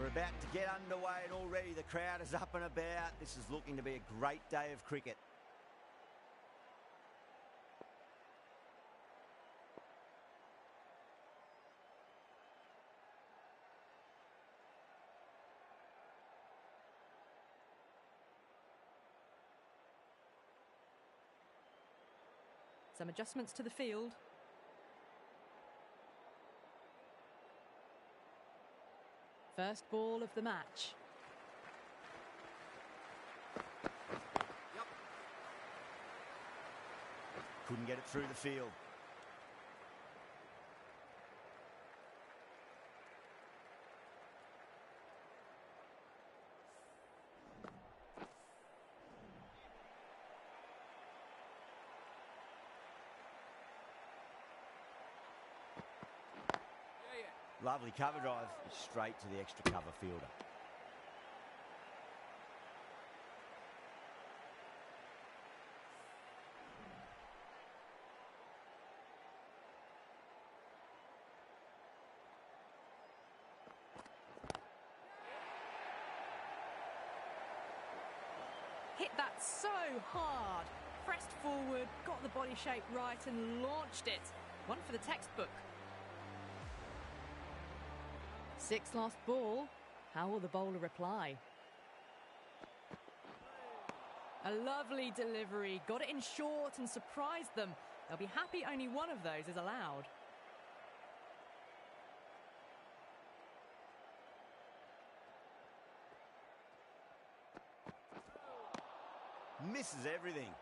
We're about to get underway and already the crowd is up and about. This is looking to be a great day of cricket. Some adjustments to the field. First ball of the match. Yep. Couldn't get it through the field. Lovely cover drive, straight to the extra cover fielder. Hit that so hard. Pressed forward, got the body shape right and launched it. One for the textbook. Sixth last ball. How will the bowler reply? A lovely delivery. Got it in short and surprised them. They'll be happy only one of those is allowed. Misses everything.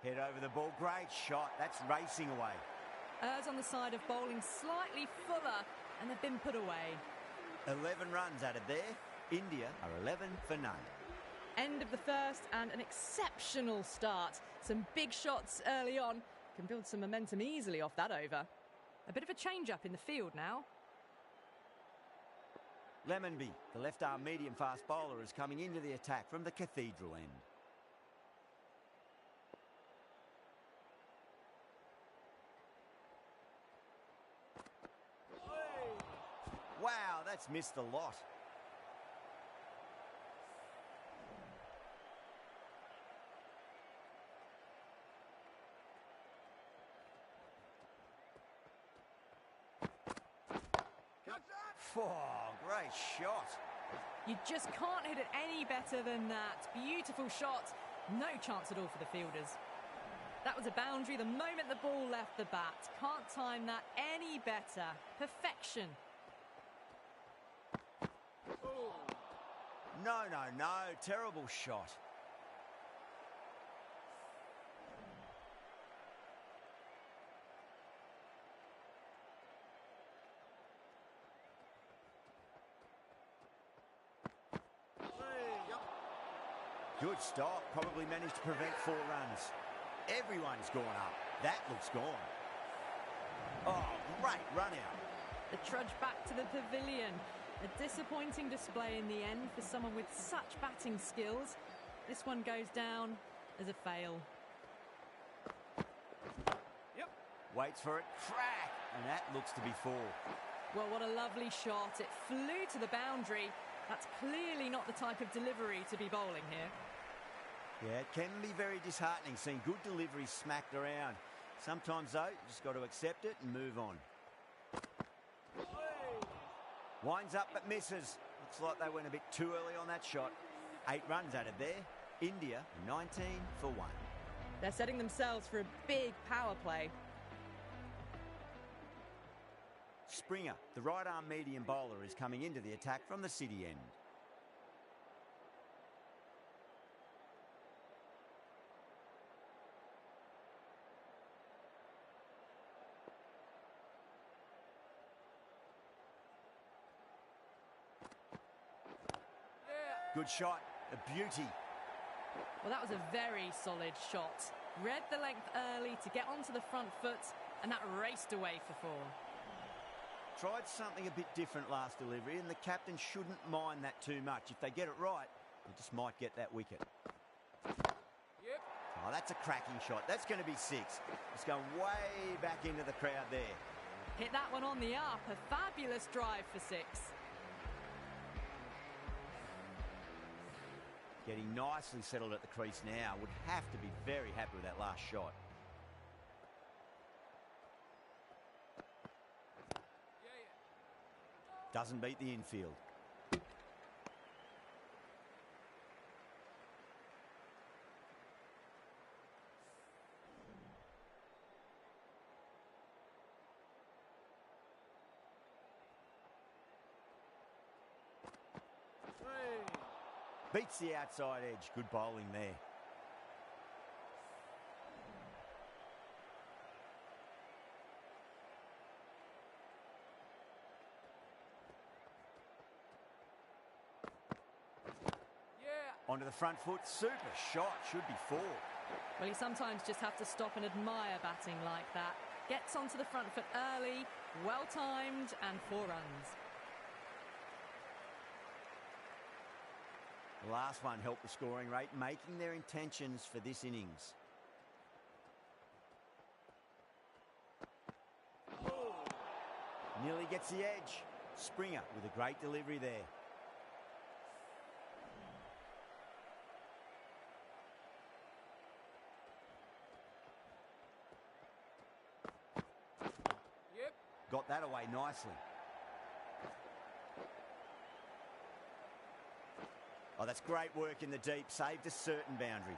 Head over the ball, great shot, that's racing away. Errs on the side of bowling slightly fuller and they've been put away. 11 runs added there, India are 11 for none. End of the first and an exceptional start. Some big shots early on. Can build some momentum easily off that over. A bit of a change-up in the field now. Lemonby, the left-arm medium-fast bowler, is coming into the attack from the Cathedral end. Wow, that's missed a lot. Oh, great shot. You just can't hit it any better than that. Beautiful shot. No chance at all for the fielders. That was a boundary the moment the ball left the bat. Can't time that any better. Perfection. No. Terrible shot. Good stop. Probably managed to prevent 4 runs. Everyone's gone up. That looks gone. Oh, great run out. The trudge back to the pavilion. A disappointing display in the end for someone with such batting skills. This one goes down as a fail. Yep. Waits for it. Crack! And that looks to be 4. Well, what a lovely shot. It flew to the boundary. That's clearly not the type of delivery to be bowling here. Yeah, it can be very disheartening seeing good deliveries smacked around. Sometimes, though, you just got to accept it and move on. Winds up but misses. Looks like they went a bit too early on that shot. 8 runs added there. India 19 for 1. They're setting themselves for a big power play. Springer, the right-arm medium bowler, is coming into the attack from the City end. Good shot, a beauty. Well, that was a very solid shot. Read the length early to get onto the front foot, and that raced away for 4. Tried something a bit different last delivery, and the captain shouldn't mind that too much. If they get it right, He just might get that wicket. Yep. Oh, that's a cracking shot. That's going to be 6. It's going way back into the crowd there. Hit that one on the up. A fabulous drive for 6. Getting nicely settled at the crease now. Would have to be very happy with that last shot. Doesn't beat the infield. Beats the outside edge. Good bowling there. Onto the front foot. Super shot. Should be 4. Well, you sometimes just have to stop and admire batting like that. Gets onto the front foot early, well timed, and 4 runs. The last one helped the scoring rate, making their intentions for this innings. Nearly gets the edge. Springer with a great delivery there. Got that away nicely. Oh, that's great work in the deep. Saved a certain boundary.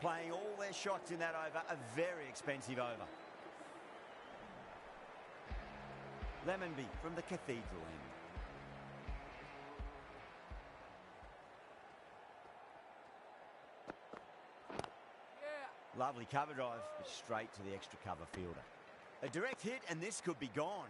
Playing all their shots in that over. A very expensive over. Lemonby from the Cathedral end. Lovely cover drive, but straight to the extra cover fielder. A direct hit, and this could be gone.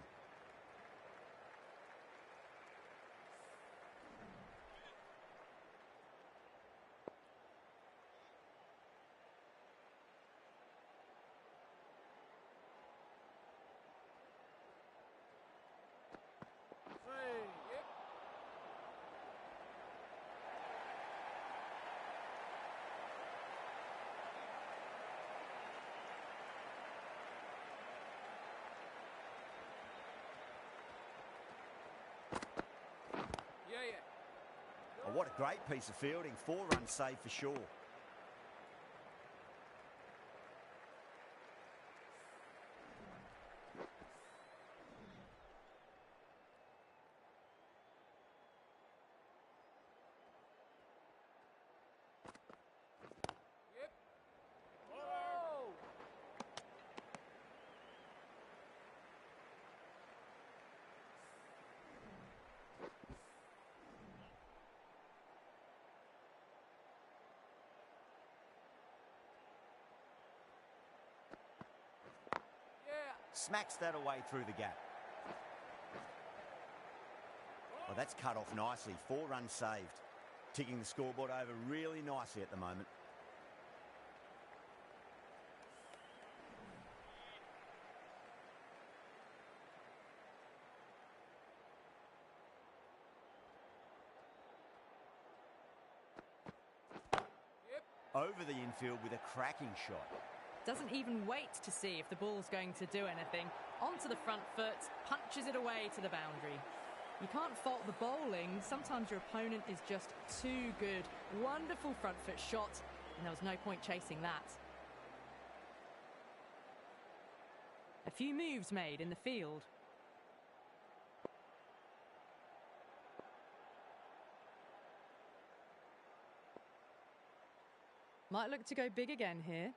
Oh, what a great piece of fielding. 4 runs saved for sure. Smacks that away through the gap. Oh, that's cut off nicely. 4 runs saved. Ticking the scoreboard over really nicely at the moment. Over the infield with a cracking shot. Doesn't even wait to see if the ball's going to do anything. Onto the front foot, punches it away to the boundary. You can't fault the bowling. Sometimes your opponent is just too good. Wonderful front foot shot, and there was no point chasing that. A few moves made in the field. Might look to go big again here.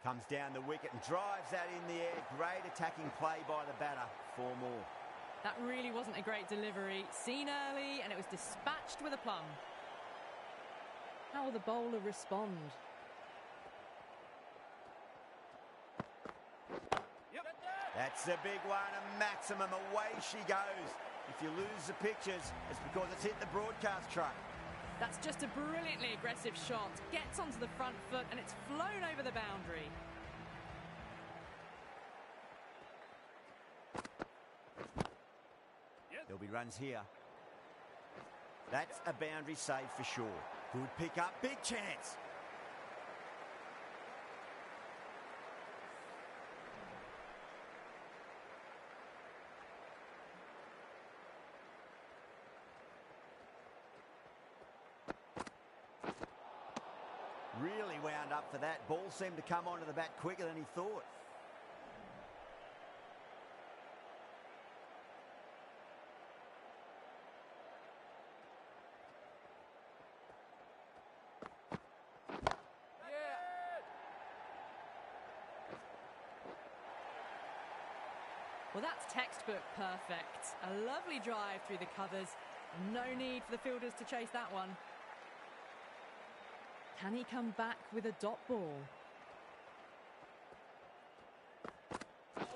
Comes down the wicket and drives that in the air. Great attacking play by the batter. 4 more. That really wasn't a great delivery. Seen early, and it was dispatched with a plum. How will the bowler respond? That's a big one, a maximum. Away she goes. If you lose the pictures, it's because it's hit the broadcast truck. That's just a brilliantly aggressive shot. Gets onto the front foot and it's flown over the boundary. There'll be runs here. That's a boundary save for sure. Good pick up, big chance. Really wound up for that. Ball seemed to come onto the bat quicker than he thought. Well, that's textbook perfect. A lovely drive through the covers. No need for the fielders to chase that one. Can he come back with a dot ball? Now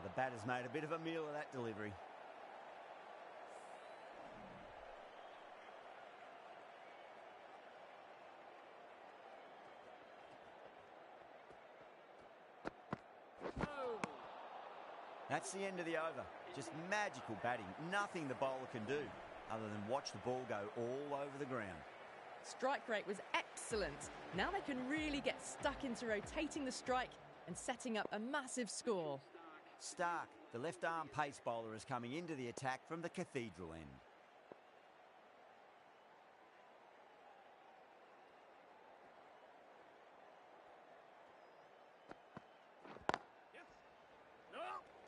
the batter's made a bit of a meal of that delivery. That's the end of the over. Just magical batting. Nothing the bowler can do other than watch the ball go all over the ground. Strike rate was excellent. Now they can really get stuck into rotating the strike and setting up a massive score. Stark, the left-arm pace bowler, is coming into the attack from the Cathedral end.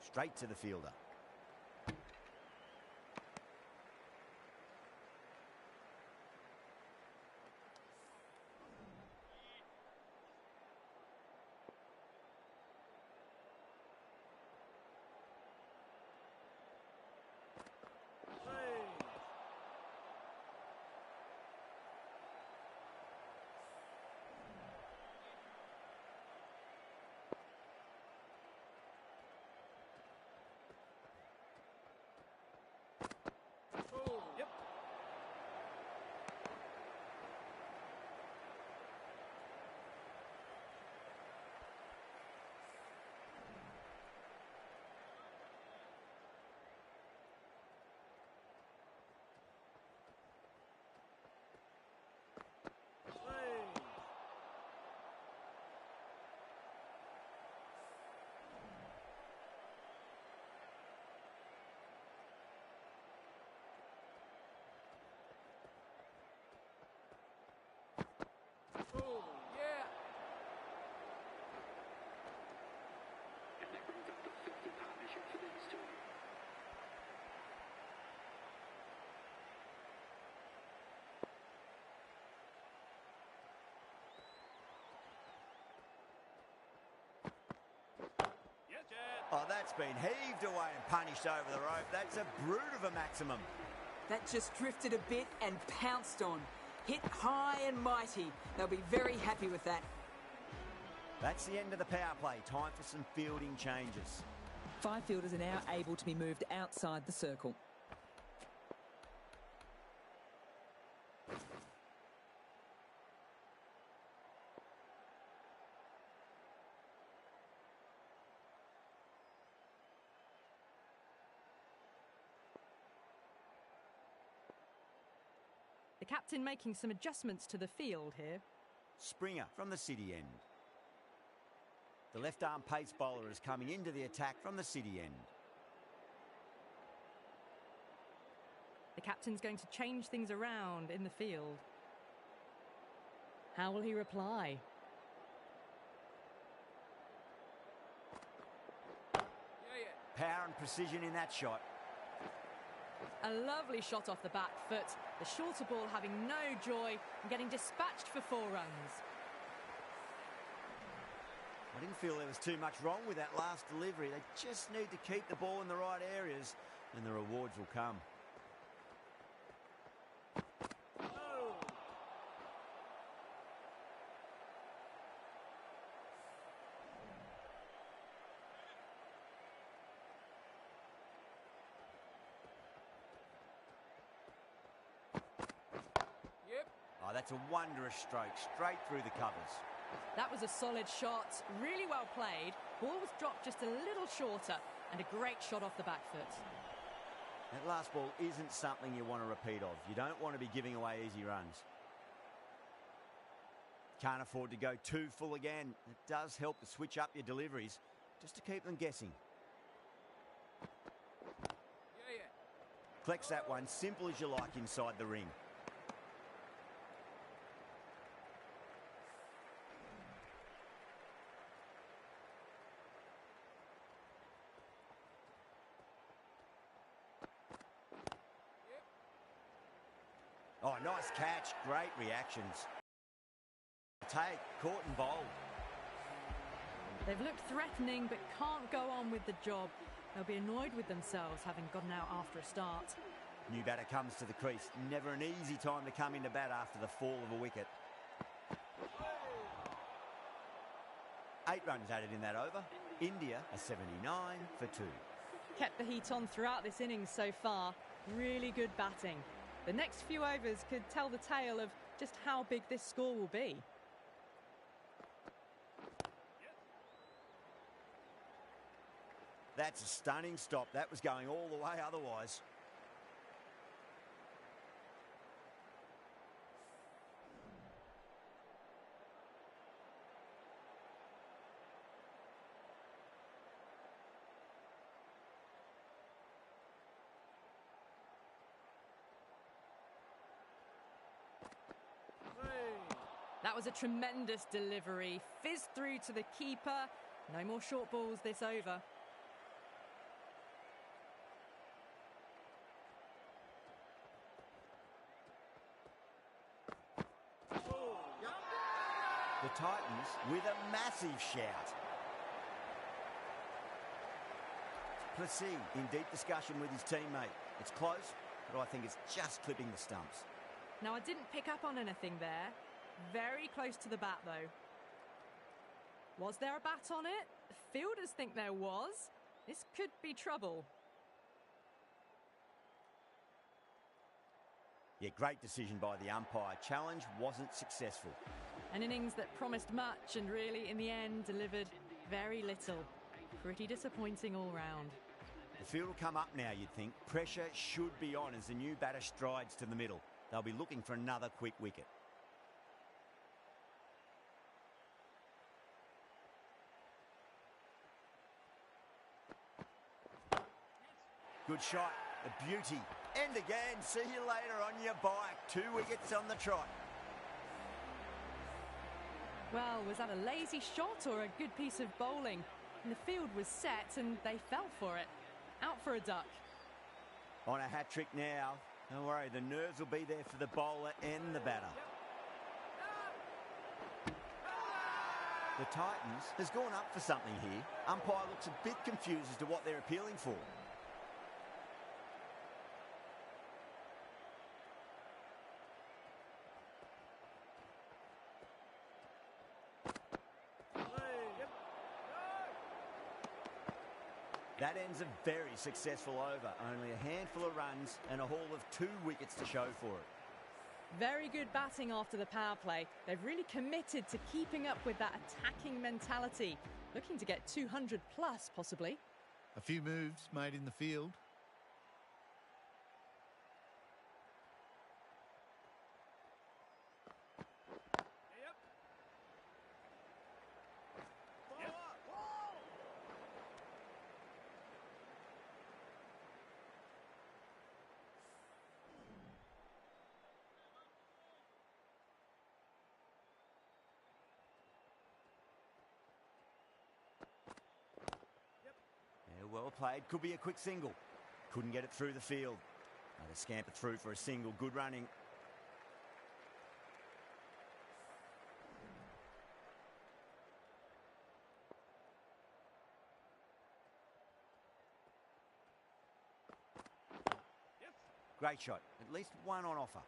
Straight to the fielder. Oh, that's been heaved away and punished over the rope. That's a brute of a maximum. That just drifted a bit and pounced on. Hit high and mighty. They'll be very happy with that. That's the end of the power play. Time for some fielding changes. 5 fielders are now able to be moved outside the circle. The captain making some adjustments to the field here. Springer from the City end. The left-arm pace bowler is coming into the attack from the City end. The captain's going to change things around in the field. How will he reply? Power and precision in that shot. A lovely shot off the back foot. The shorter ball having no joy and getting dispatched for 4 runs. I didn't feel there was too much wrong with that last delivery. They just need to keep the ball in the right areas and the rewards will come. Oh, that's a wondrous stroke, straight through the covers. That was a solid shot, really well played. Ball was dropped just a little shorter and a great shot off the back foot. That last ball isn't something you want to repeat of. You don't want to be giving away easy runs. Can't afford to go too full again. It does help to switch up your deliveries just to keep them guessing. Yeah. Collects that one simple as you like inside the ring. Oh, nice catch. Great reactions. Take, caught and bowled. They've looked threatening but can't go on with the job. They'll be annoyed with themselves having gotten out after a start. New batter comes to the crease. Never an easy time to come into bat after the fall of a wicket. 8 runs added in that over. India a 79 for 2. Kept the heat on throughout this innings so far. Really good batting. The next few overs could tell the tale of just how big this score will be. That's a stunning stop. That was going all the way otherwise. That was a tremendous delivery. Fizzed through to the keeper. No more short balls this over. The Titans with a massive shout. Plessis in deep discussion with his teammate. It's close, but I think it's just clipping the stumps. Now, I didn't pick up on anything there. Very close to the bat, though. Was there a bat on it? Fielders think there was. This could be trouble. Yeah, great decision by the umpire. Challenge wasn't successful. An innings that promised much and really, in the end, delivered very little. Pretty disappointing all round. The field will come up now, you'd think. Pressure should be on as the new batter strides to the middle. They'll be looking for another quick wicket. Good shot, a beauty. And again, see you later on your bike. 2 wickets on the trot. Well, was that a lazy shot or a good piece of bowling? And the field was set and they fell for it. Out for a duck. On a hat-trick now. Don't worry, the nerves will be there for the bowler and the batter. The Titans has gone up for something here. Umpire looks a bit confused as to what they're appealing for. That ends a very successful over. Only a handful of runs and a haul of 2 wickets to show for it. Very good batting after the power play. They've really committed to keeping up with that attacking mentality. Looking to get 200 plus, possibly. A few moves made in the field. Well played. Could be a quick single. Couldn't get it through the field. Another scamper through for a single. Good running. Great shot. At least one on offer.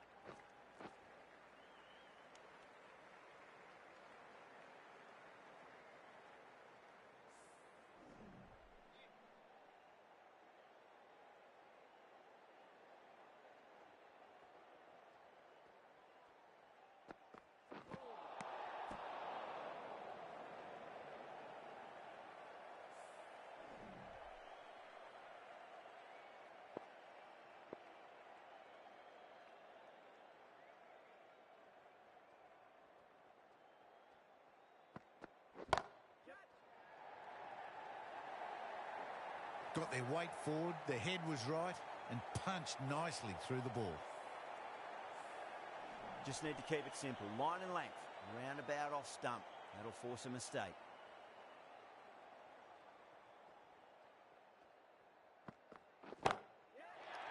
got their weight forward, their head was right, and punched nicely through the ball. Just need to keep it simple. Line and length. Roundabout off stump. That'll force a mistake.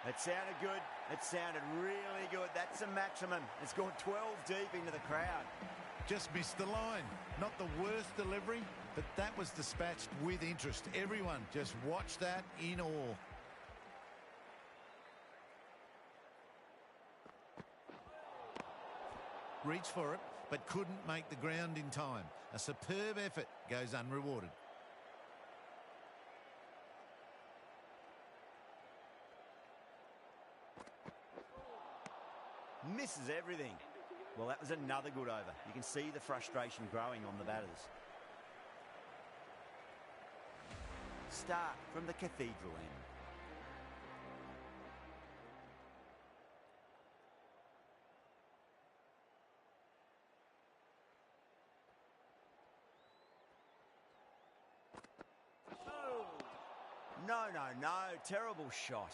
That sounded good. It sounded really good. That's the maximum. It's gone 12 deep into the crowd. Just missed the line. Not the worst delivery, but that was dispatched with interest. Everyone just watched that in awe. Reached for it, but couldn't make the ground in time. A superb effort goes unrewarded. Misses everything. Well, that was another good over. You can see the frustration growing on the batters. Start from the cathedral end. No, no, no. Terrible shot.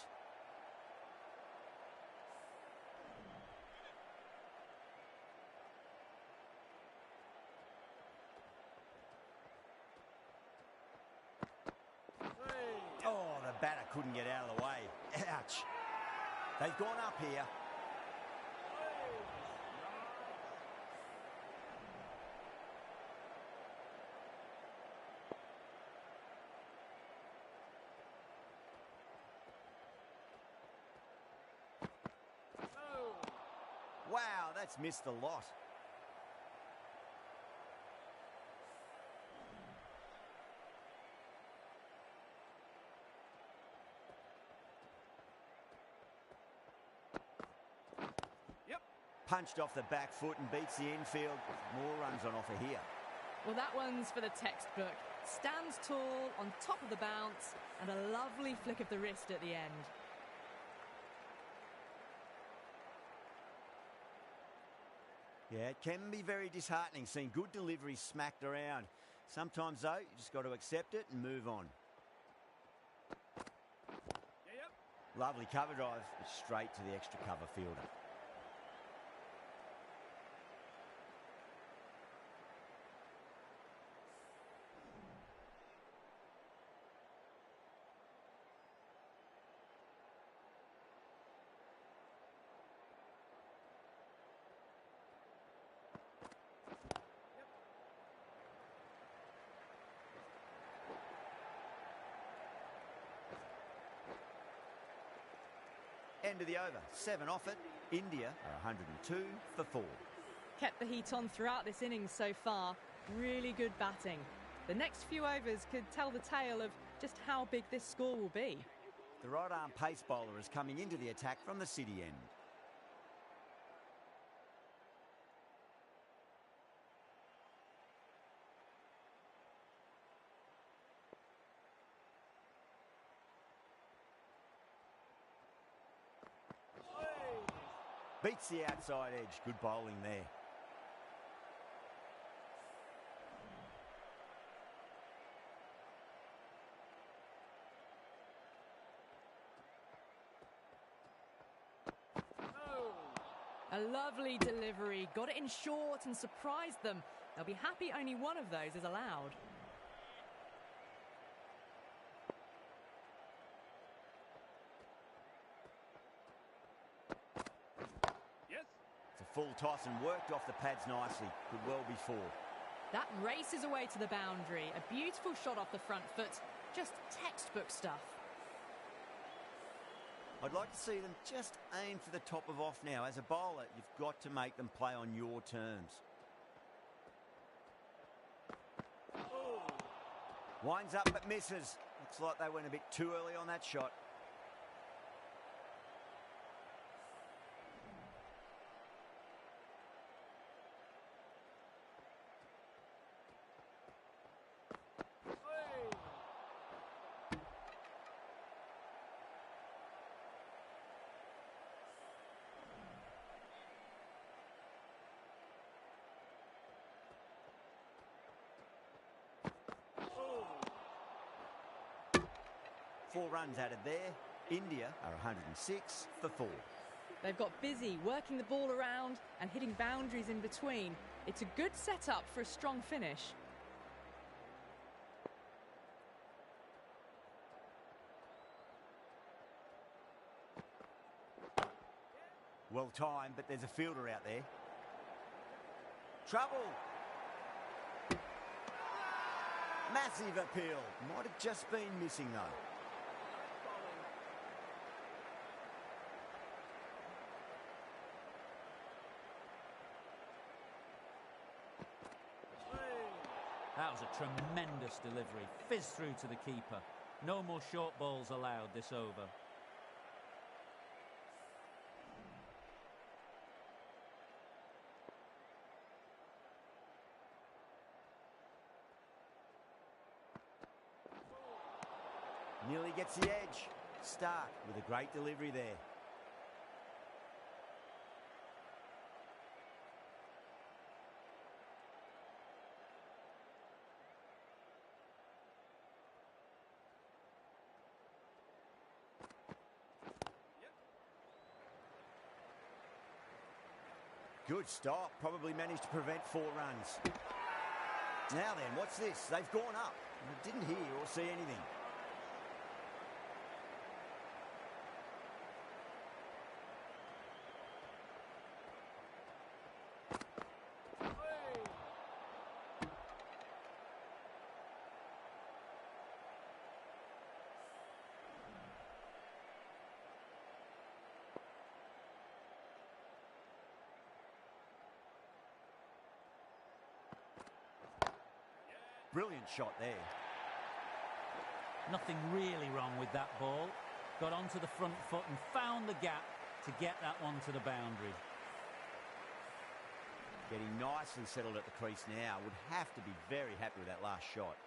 Oh, the batter couldn't get out of the way. Ouch. They've gone up here. Wow, that's missed a lot. Punched off the back foot and beats the infield. More runs on offer here. Well, that one's for the textbook. Stands tall, on top of the bounce, and a lovely flick of the wrist at the end. Yeah, it can be very disheartening seeing good deliveries smacked around. Sometimes, though, you just got to accept it and move on. Lovely cover drive, but straight to the extra cover fielder. End of the over. 7 off it. India are 102 for 4. Kept the heat on throughout this innings so far. Really good batting. The next few overs could tell the tale of just how big this score will be. The right-arm pace bowler is coming into the attack from the city end. Beats the outside edge. Good bowling there. A lovely delivery. Got it in short and surprised them. They'll be happy only one of those is allowed. Full toss and worked off the pads nicely. Could well be 4. That races away to the boundary. A beautiful shot off the front foot. Just textbook stuff. I'd like to see them just aim for the top of off now. As a bowler, you've got to make them play on your terms. Winds up but misses. Looks like they went a bit too early on that shot. 4 runs added there. India are 106 for 4. They've got busy working the ball around and hitting boundaries in between. It's a good setup for a strong finish. Well timed, but there's a fielder out there. Trouble. Massive appeal. Might have just been missing though. That was a tremendous delivery. Fizzed through to the keeper. No more short balls allowed this over. Nearly gets the edge. Stark with a great delivery there. Good stop. Probably managed to prevent 4 runs. Now then, what's this? They've gone up. I didn't hear or see anything. Brilliant shot there. Nothing really wrong with that ball. Got onto the front foot and found the gap to get that one to the boundary. Getting nicely settled at the crease now. Would have to be very happy with that last shot.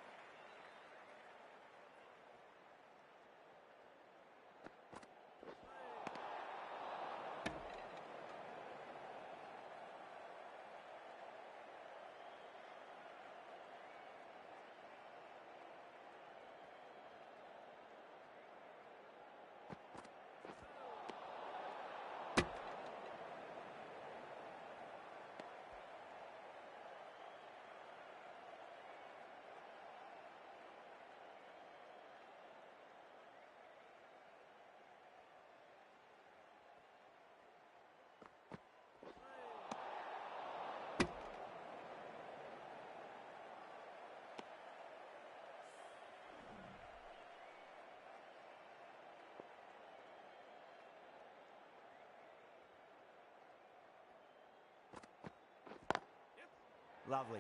Lovely.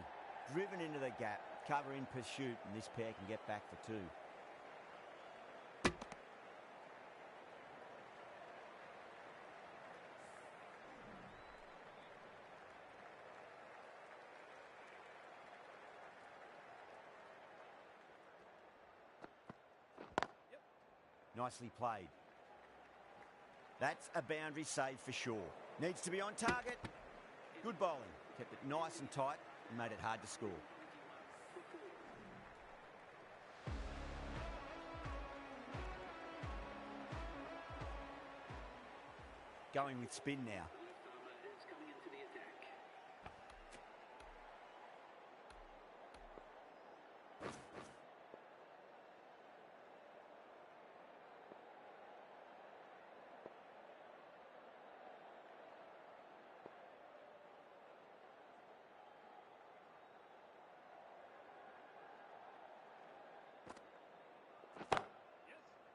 Driven into the gap. Cover in pursuit, and this pair can get back for 2. Nicely played. That's a boundary save for sure. Needs to be on target. Good bowling. Kept it nice and tight and made it hard to score. Going with spin now.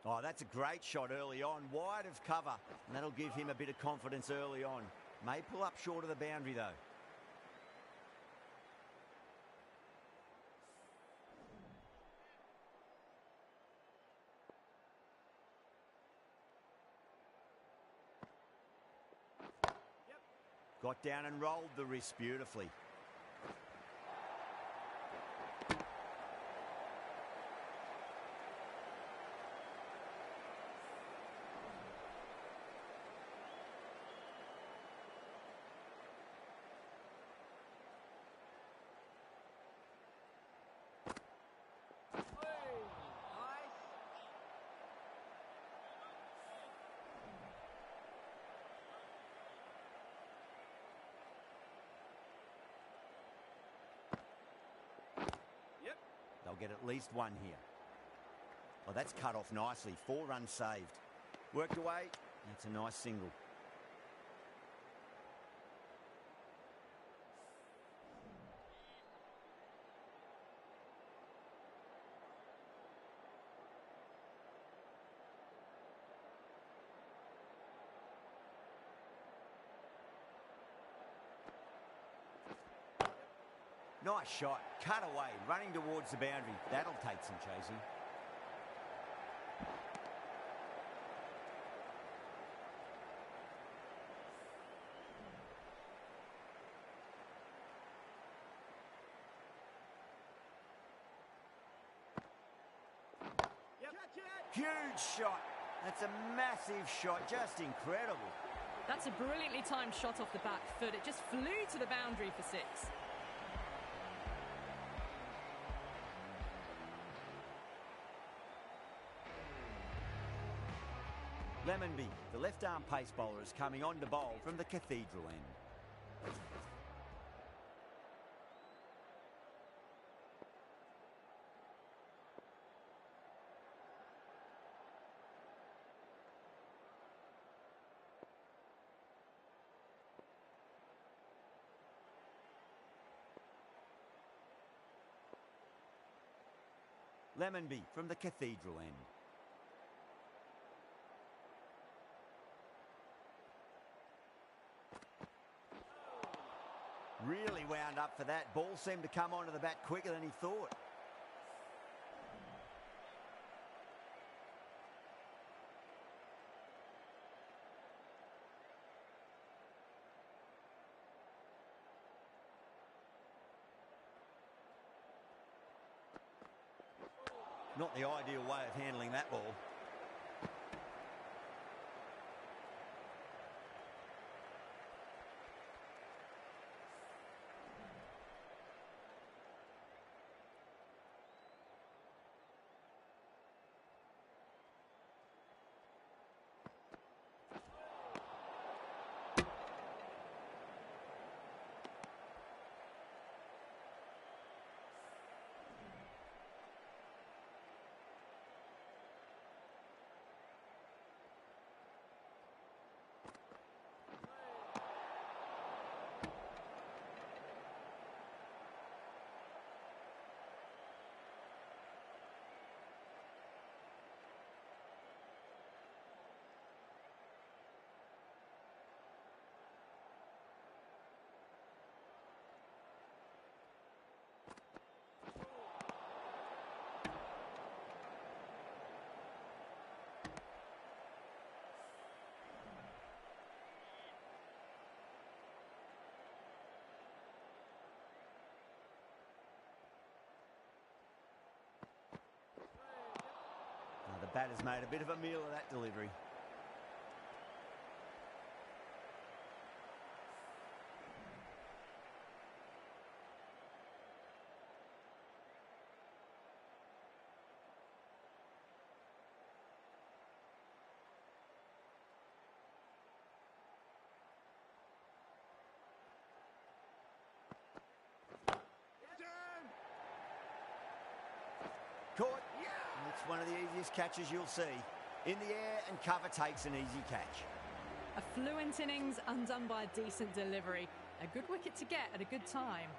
Oh, that's a great shot early on, wide of cover, and that'll give him a bit of confidence early on. May pull up short of the boundary, though. Got down and rolled the wrist beautifully. get at least one here. Oh, that's cut off nicely. 4 runs saved. Worked away. That's a nice single. Nice shot. Cut away. Running towards the boundary. That'll take some chasing. Huge shot. That's a massive shot. Just incredible. That's a brilliantly timed shot off the back foot. It just flew to the boundary for 6. Lemonby, the left-arm pace bowler, is coming on to bowl from the Cathedral end. Lemonby from the Cathedral end. Really wound up for that. Ball seemed to come onto the bat quicker than he thought. Not the ideal way of handling that ball. The batter's made a bit of a meal of that delivery. Caught. It's one of the easiest catches you'll see. In the air and cover takes an easy catch. A fluent innings undone by a decent delivery. A good wicket to get at a good time.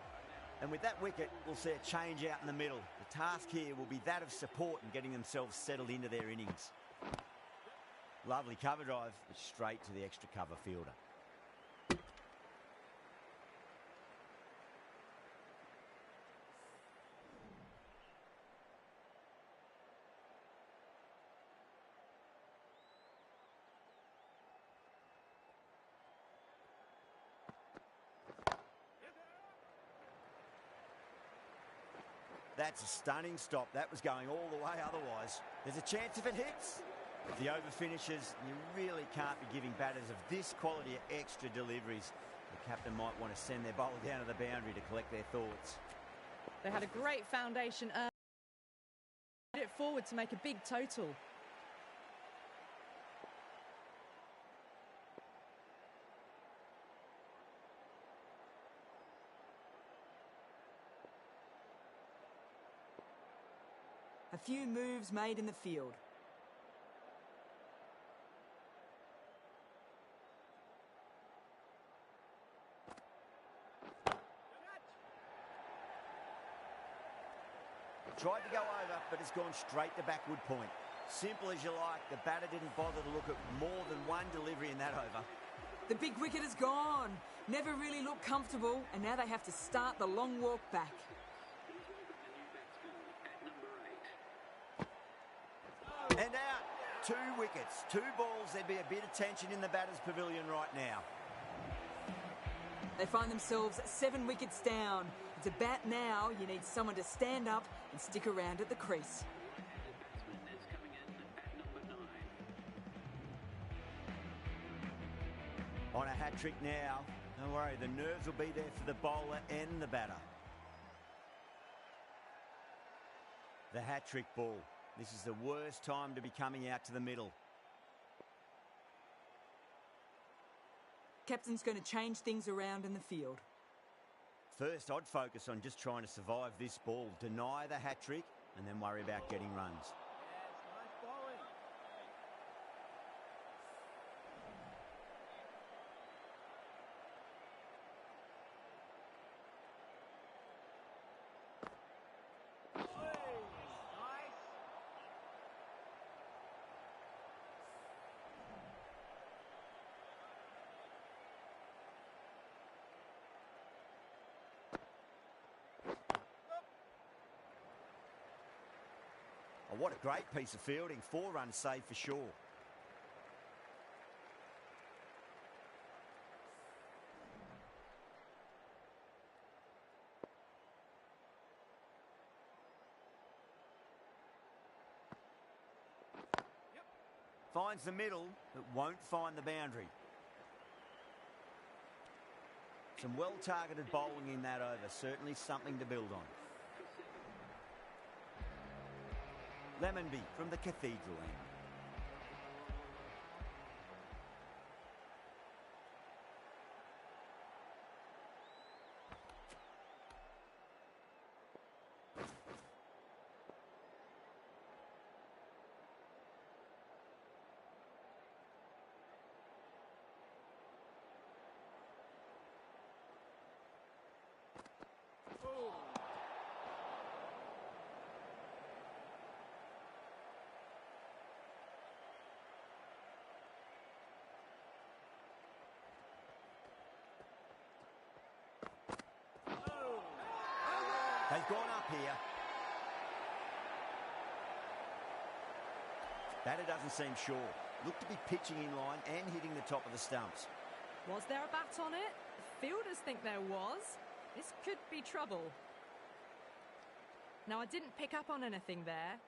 And with that wicket, we'll see a change out in the middle. The task here will be that of support and getting themselves settled into their innings. Lovely cover drive, but straight to the extra cover fielder. That's a stunning stop. That was going all the way otherwise. There's a chance if it hits. If the over finishes, you really can't be giving batters of this quality extra deliveries. The captain might want to send their bowler down to the boundary to collect their thoughts. They had a great foundation early. It forward to make a big total. A few moves made in the field. Tried to go over, but it's gone straight to backward point. Simple as you like, the batter didn't bother to look at more than one delivery in that over. The big wicket is gone. Never really looked comfortable, and now they have to start the long walk back. And out. 2 wickets, 2 balls. There'd be a bit of tension in the batter's pavilion right now. They find themselves 7 wickets down. To bat now, you need someone to stand up and stick around at the crease. On a hat-trick now. Don't worry, the nerves will be there for the bowler and the batter. The hat-trick ball. This is the worst time to be coming out to the middle. Captain's going to change things around in the field. First, I'd focus on just trying to survive this ball, deny the hat-trick, and then worry about getting runs. Oh, what a great piece of fielding. 4 runs saved for sure. Finds the middle, but won't find the boundary. Some well-targeted bowling in that over. Certainly something to build on. Lemonby from the Cathedral end. They've gone up here. Batter doesn't seem sure. Looked to be pitching in line and hitting the top of the stumps. Was there a bat on it? The fielders think there was. This could be trouble. Now, I didn't pick up on anything there.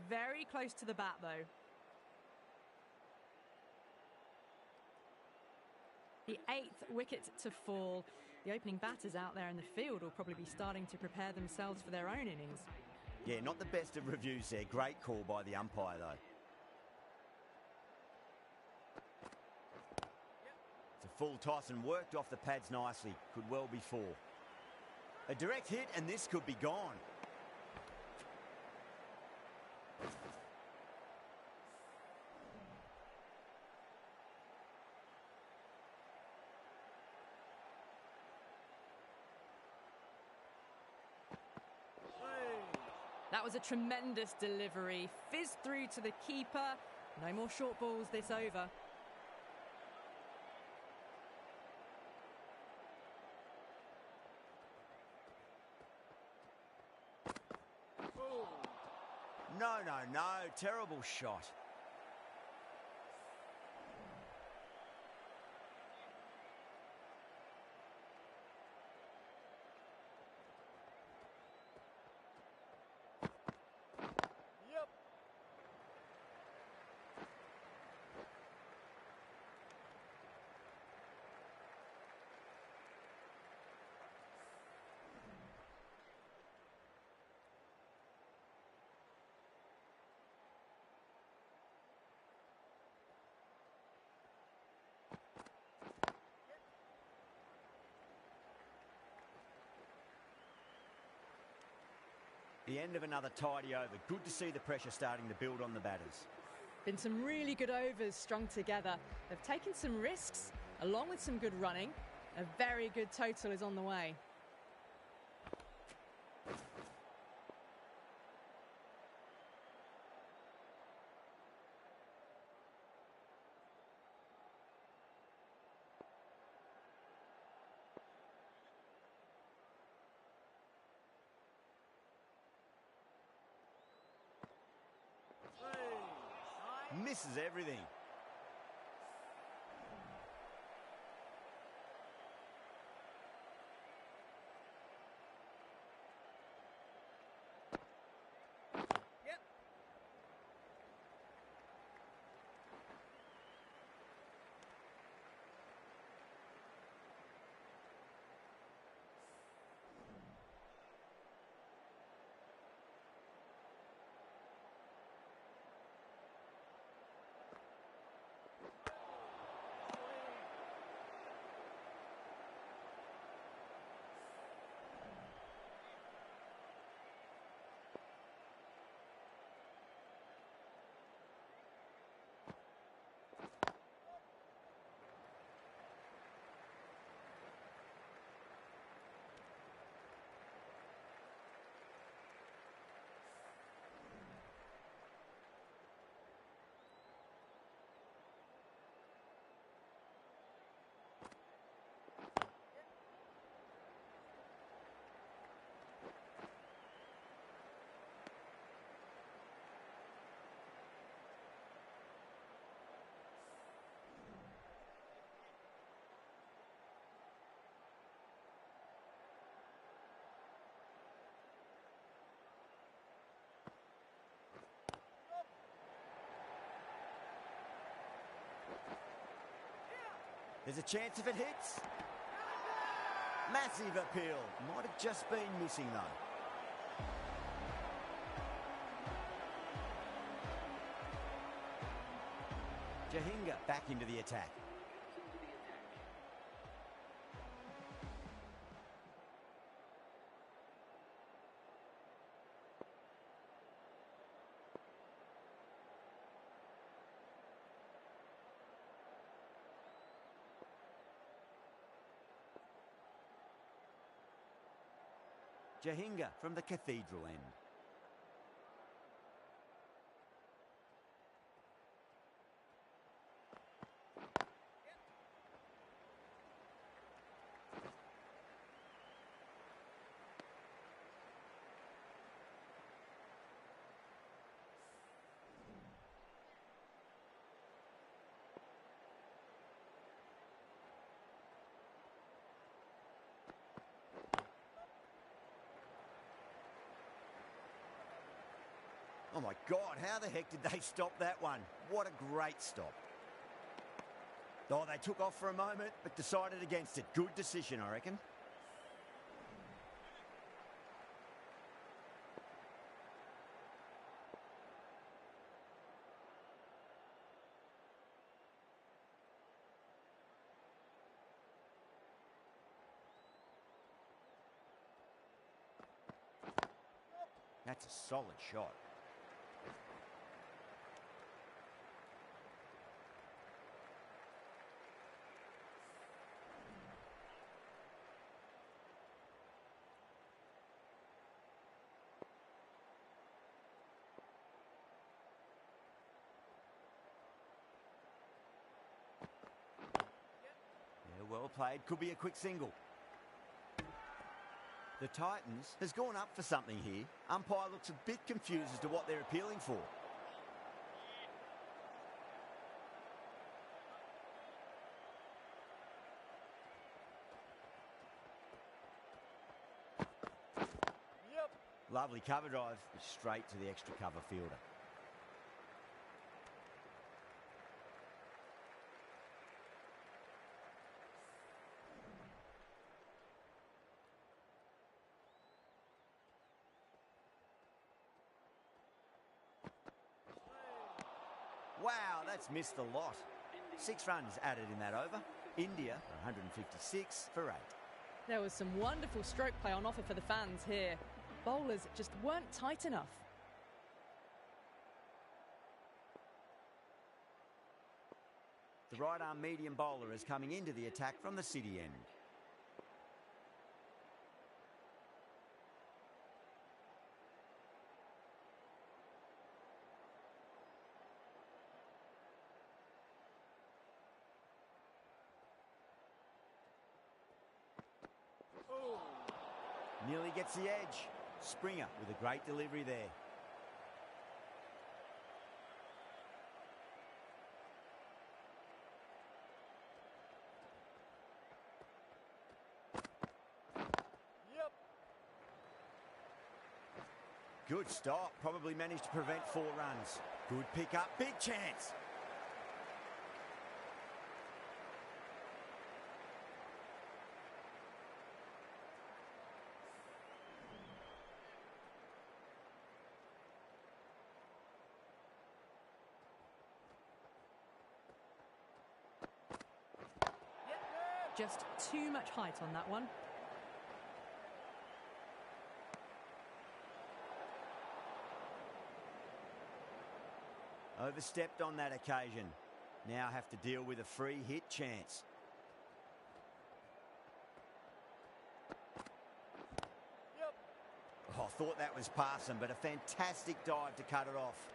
Very close to the bat, though. The 8th wicket to fall. The opening batters out there in the field will probably be starting to prepare themselves for their own innings. Yeah, not the best of reviews there. Great call by the umpire, though. It's a full toss and worked off the pads nicely. Could well be 4. A direct hit, and this could be gone. That was a tremendous delivery. Fizzed through to the keeper. No more short balls this over. No, no, no. Terrible shot. The end of another tidy over. Good to see the pressure starting to build on the batters. Been some really good overs strung together. They've taken some risks, along with some good running. A very good total is on the way. Misses everything. Yep. There's a chance if it hits. Massive appeal. Might have just been missing though. Jahinga back into the attack. Jahinga from the Cathedral end. Oh my God, how the heck did they stop that one? What a great stop. Oh, they took off for a moment, but decided against it. Good decision, I reckon. That's a solid shot. Yeah, well played. Could be a quick single. The Titans has gone up for something here. Umpire looks a bit confused as to what they're appealing for. Yep. Lovely cover drive, straight to the extra cover fielder. Wow, that's missed a lot. 6 runs added in that over. India, 156 for 8. There was some wonderful stroke play on offer for the fans here. Bowlers just weren't tight enough. The right-arm medium bowler is coming into the attack from the City end. Nearly gets the edge. Springer with a great delivery there. Yep. Good stop. Probably managed to prevent 4 runs. Good pick up. Big chance. Just too much height on that one. Overstepped on that occasion. Now have to deal with a free hit chance. Yep. Oh, thought that was passing, but a fantastic dive to cut it off.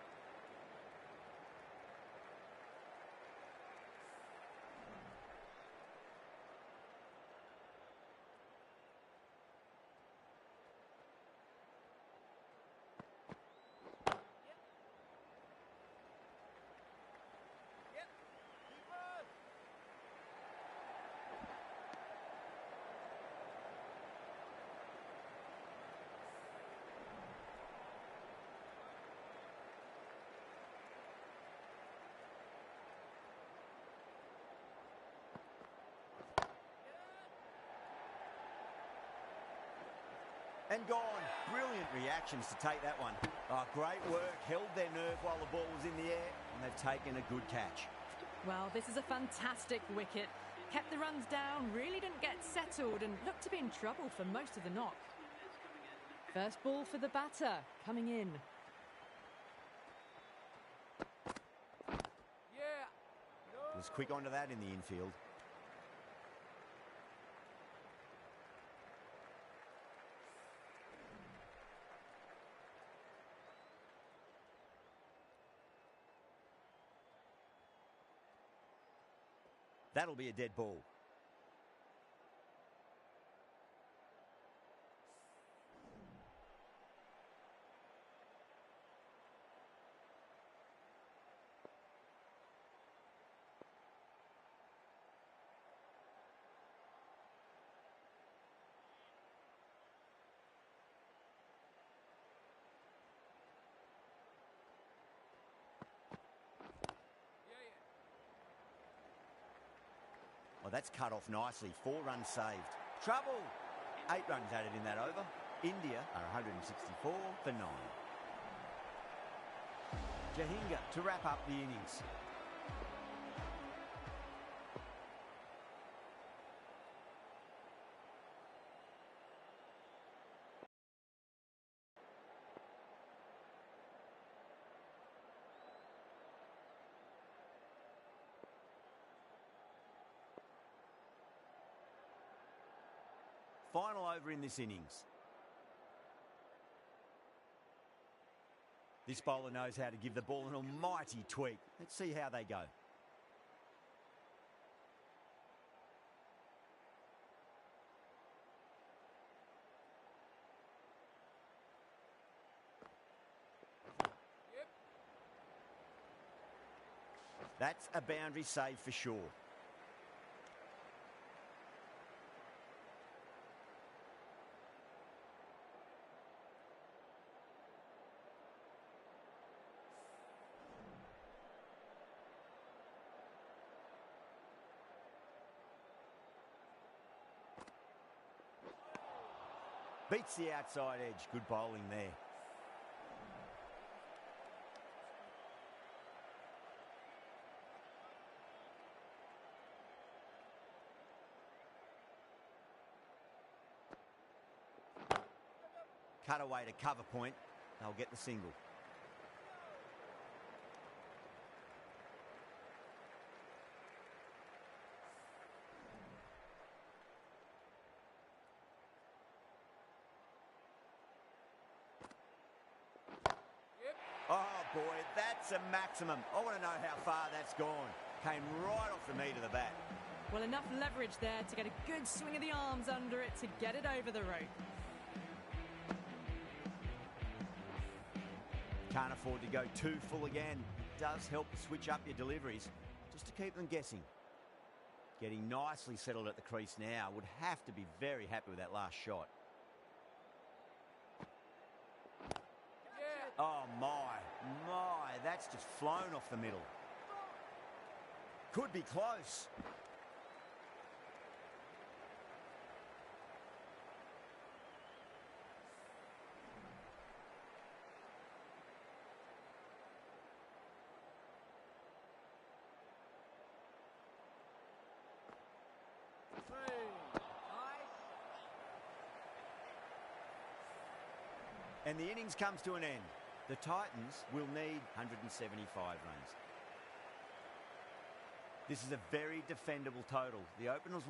And gone. Brilliant reactions to take that one. Oh, great work. Held their nerve while the ball was in the air, and they've taken a good catch. Well, this is a fantastic wicket. Kept the runs down, really didn't get settled, and looked to be in trouble for most of the knock. First ball for the batter, coming in. Yeah. No. Was quick onto that in the infield. That'll be a dead ball. Oh, that's cut off nicely. 4 runs saved. Trouble! 8 runs added in that over. India are 164 for 9. Jahinga to wrap up the innings. Final over in this innings. This bowler knows how to give the ball an almighty tweak. Let's see how they go. Yep. That's a boundary save for sure. Beats the outside edge. Good bowling there. cut away to cover point. They'll get the single. Oh, boy, that's a maximum. I want to know how far that's gone. Came right off the meat of the bat. Well, enough leverage there to get a good swing of the arms under it to get it over the rope. Can't afford to go too full again. Does help to switch up your deliveries, just to keep them guessing. Getting nicely settled at the crease now. Would have to be very happy with that last shot. Oh, my. That's just flown off the middle. Could be close. And the innings comes to an end. The Titans will need 175 runs. This is a very defendable total. The openers will